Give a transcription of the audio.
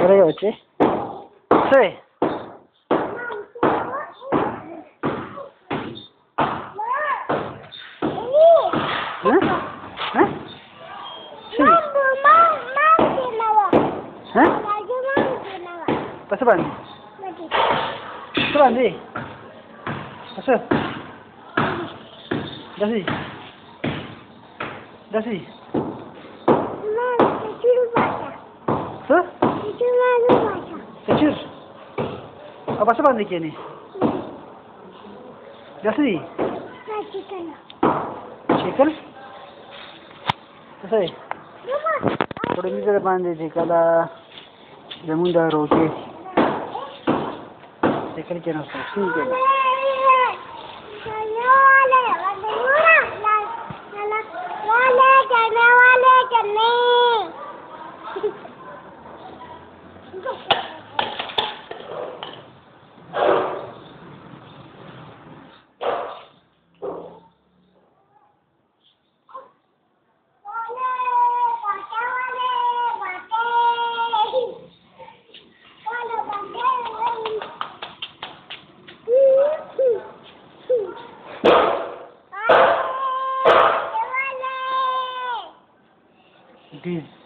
Boleh ya, Cik? Say. Hah? Hah? Say. Hah? Pasal bandi? Pasal bandi? Pasal? Dah si? Dah si? Hah? Kecil? Apa pasal bandi ke ni? Dah si? Chicken? Pasal? Kalau ni dah bandi je kalau jamun dah roke. Chicken kena sih ke? This